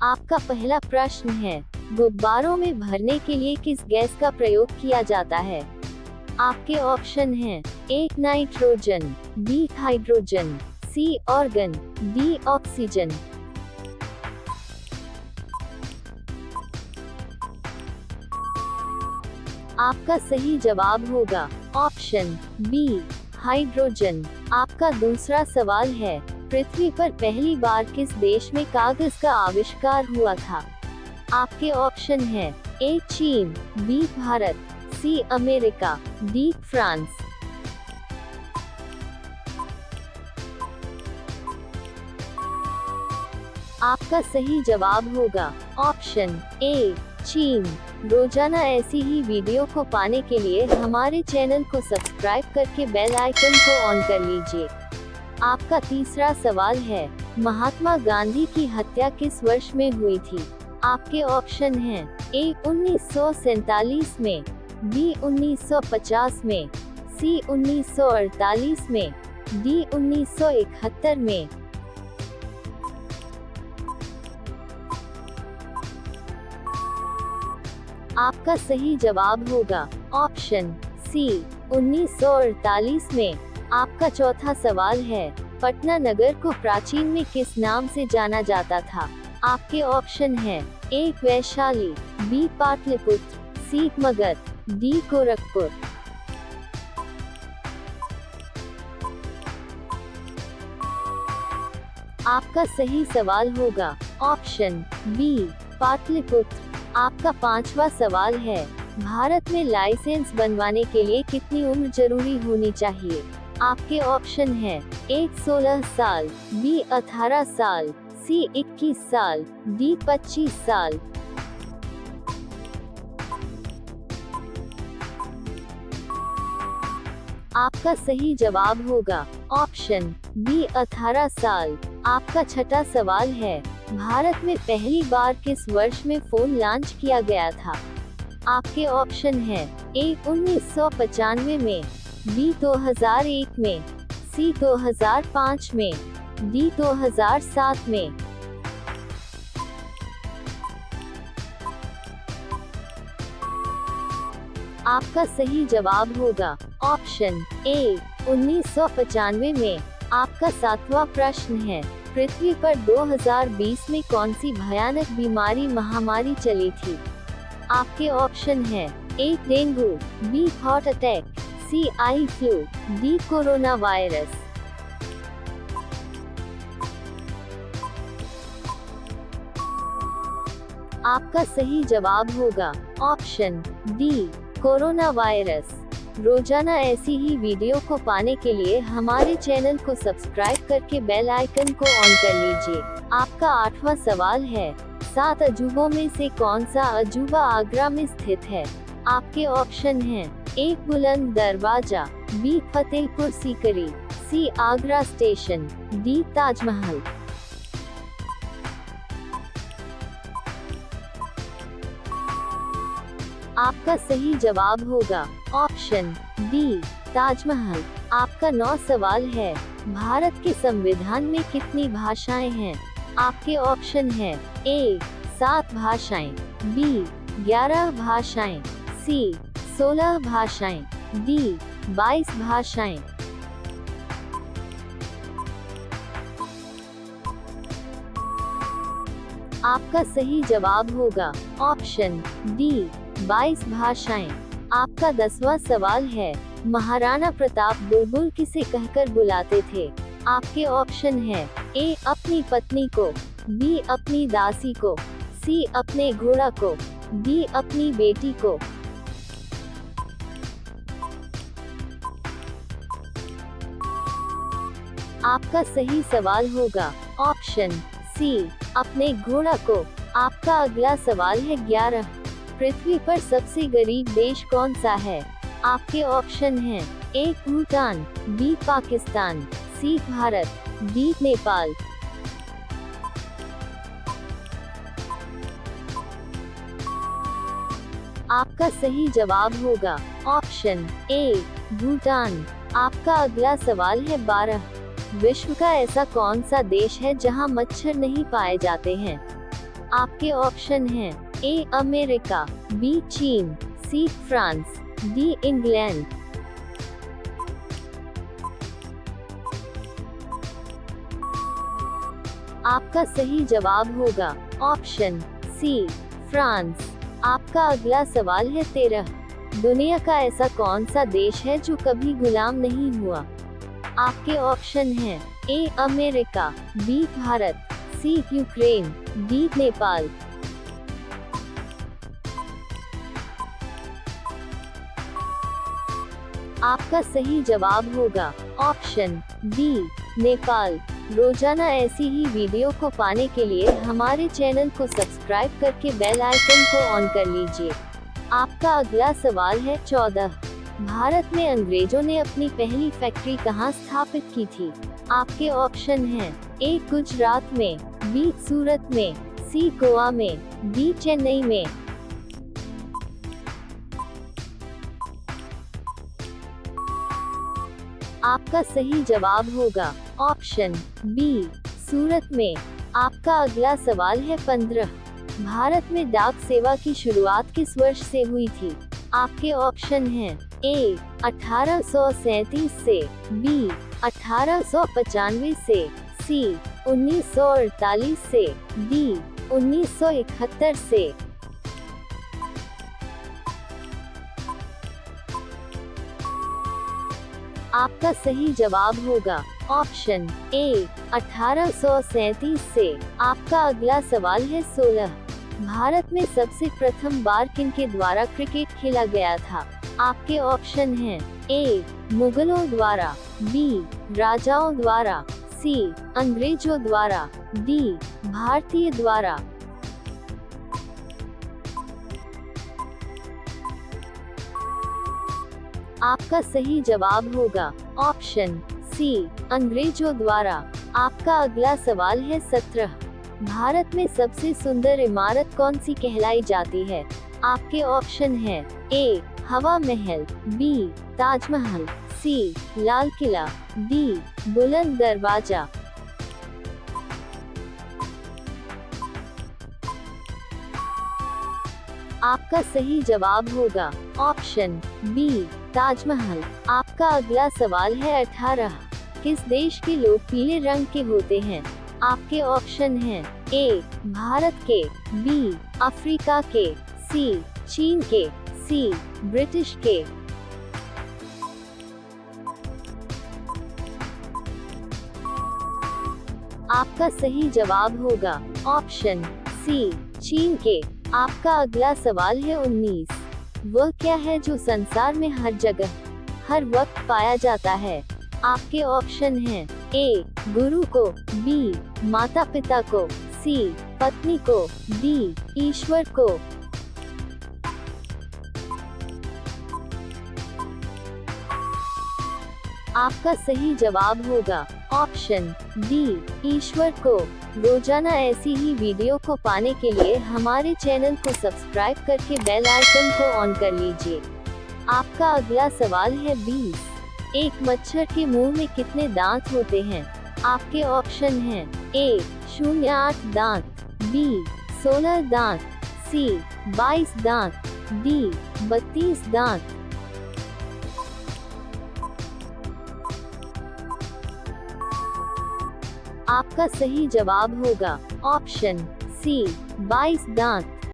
आपका पहला प्रश्न है, गुब्बारों में भरने के लिए किस गैस का प्रयोग किया जाता है? आपके ऑप्शन हैं, A nitrogen, B hydrogen, C organ, D oxygen. आपका सही जवाब होगा ऑप्शन बी हाइड्रोजन। आपका दूसरा सवाल है, पृथ्वी पर पहली बार किस देश में कागज का आविष्कार हुआ था? आपके ऑप्शन हैं, ए चीन, B Bharat, C America, D France. आपका सही जवाब होगा ऑप्शन ए चीन। रोजाना ऐसी ही वीडियो को पाने के लिए हमारे चैनल को सब्सक्राइब करके बेल आइकन को ऑन कर लीजिए। आपका तीसरा सवाल है, महात्मा गांधी की हत्या किस वर्ष में हुई थी? आपके ऑप्शन हैं, ए 1947 में, बी 1950 में, सी 1948 में, डी 1971 में। आपका सही जवाब होगा ऑप्शन सी 1948 में। आपका चौथा सवाल है, पटना नगर को प्राचीन में किस नाम से जाना जाता था? आपके ऑप्शन हैं, ए वैशाली, बी पाटलिपुत्र, सी मगध, डी गोरखपुर। आपका सही सवाल होगा ऑप्शन बी पाटलिपुत्र। आपका पांचवा सवाल है, भारत में लाइसेंस बनवाने के लिए कितनी उम्र जरूरी होनी चाहिए? आपके ऑप्शन हैं, ए 16 साल, बी 18 साल, सी 21 साल, डी 25 साल। आपका सही जवाब होगा ऑप्शन बी 18 साल। आपका छठा सवाल है, भारत में पहली बार किस वर्ष में फोन लॉन्च किया गया था? आपके ऑप्शन हैं, ए 1995 में, बी 2001 में, सी 2005 में, डी 2007 में। आपका सही जवाब होगा ऑप्शन ए 1995 में। आपका सातवां प्रश्न है, पृथ्वी पर 2020 में कौन सी भयानक बीमारी महामारी चली थी? आपके ऑप्शन हैं, ए डेंगू, बी हार्ट अटैक, सी eye flu, D corona virus. आपका सही जवाब होगा ऑप्शन डी कोरोना वायरस। रोजाना ऐसी ही वीडियो को पाने के लिए हमारे चैनल को सब्सक्राइब करके बेल आइकन को ऑन कर लीजिए। आपका आठवां सवाल है, 7 अजूबों में से कौन सा अजूबा आगरा में स्थित है? आपके ऑप्शन हैं, ए बुलंद दरवाजा, बी फतेहपुर सीकरी, सी आगरा स्टेशन, डी ताजमहल। आपका सही जवाब होगा ऑप्शन डी ताजमहल। आपका 9 सवाल है, भारत के संविधान में कितनी भाषाएं हैं? आपके ऑप्शन हैं, ए 7 भाषाएं, बी 11 भाषाएं, सी 16 भाषाएं, डी 22 भाषाएं। आपका सही जवाब होगा ऑप्शन डी 22 भाषाएं। आपका 10वां सवाल है, महाराणा प्रताप बुलबुल किसे कहकर बुलाते थे? आपके ऑप्शन हैं, ए अपनी पत्नी को, बी अपनी दासी को, सी अपने घोड़ा को, डी अपनी बेटी को। आपका सही सवाल होगा ऑप्शन सी अपने घोड़ा को। आपका अगला सवाल है 11, पृथ्वी पर सबसे गरीब देश कौन सा है? आपके ऑप्शन हैं, ए भूटान, बी पाकिस्तान, सी भारत, डी नेपाल। आपका सही जवाब होगा ऑप्शन ए भूटान। आपका अगला सवाल है 12, विश्व का ऐसा कौन सा देश है जहां मच्छर नहीं पाए जाते हैं? आपके ऑप्शन हैं ए अमेरिका, बी चीन, सी फ्रांस, डी इंग्लैंड। आपका सही जवाब होगा ऑप्शन सी फ्रांस। आपका अगला सवाल है 13। दुनिया का ऐसा कौन सा देश है जो कभी गुलाम नहीं हुआ? आपके ऑप्शन हैं A America, B Bharat, C Ukraine, D Nepal. आपका सही जवाब होगा ऑप्शन बी नेपाल। रोजाना ऐसी ही वीडियो को पाने के लिए हमारे चैनल को सब्सक्राइब करके बेल आइकन को ऑन कर लीजिए। आपका अगला सवाल है 14। भारत में अंग्रेजों ने अपनी पहली फैक्ट्री कहाँ स्थापित की थी? आपके ऑप्शन हैं ए गुजरात में, बी सूरत में, सी गोवा में, डी चेन्नई में। आपका सही जवाब होगा ऑप्शन बी सूरत में। आपका अगला सवाल है 15। भारत में डाक सेवा की शुरुआत किस वर्ष से हुई थी? आपके ऑप्शन हैं ए 1837 से, बी 1895 से, सी 1948 से, डी 1971 से। आपका सही जवाब होगा ऑप्शन ए 1837 से। आपका अगला सवाल है 16। भारत में सबसे प्रथम बार किनके द्वारा क्रिकेट खेला गया था? आपके ऑप्शन हैं ए मुगलों द्वारा, बी राजाओं द्वारा, सी अंग्रेजों द्वारा, डी भारतीय द्वारा। आपका सही जवाब होगा ऑप्शन सी अंग्रेजों द्वारा। आपका अगला सवाल है 17। भारत में सबसे सुंदर इमारत कौन सी कहलाई जाती है? आपके ऑप्शन हैं ए हवा महल, बी ताजमहल, सी लाल किला, डी बुलंद दरवाजा। आपका सही जवाब होगा ऑप्शन बी ताजमहल। आपका अगला सवाल है 18। किस देश के लोग पीले रंग के होते हैं? आपके ऑप्शन हैं ए भारत के, बी अफ्रीका के, सी चीन के, सी ब्रिटिश के। आपका सही जवाब होगा ऑप्शन सी चीन के। आपका अगला सवाल है 19। वह क्या है जो संसार में हर जगह हर वक्त पाया जाता है? आपके ऑप्शन हैं ए गुरु को, बी माता पिता को, सी पत्नी को, डी ईश्वर को। आपका सही जवाब होगा ऑप्शन डी ईश्वर को। रोजाना ऐसी ही वीडियो को पाने के लिए हमारे चैनल को सब्सक्राइब करके बेल आइकन को ऑन कर लीजिए। आपका अगला सवाल है 20। एक मच्छर के मुंह में कितने दांत होते हैं? आपके ऑप्शन हैं ए 08 दांत, बी 16 दांत, सी 22 दांत, डी 32 दांत। आपका सही जवाब होगा ऑप्शन सी 22 दांत।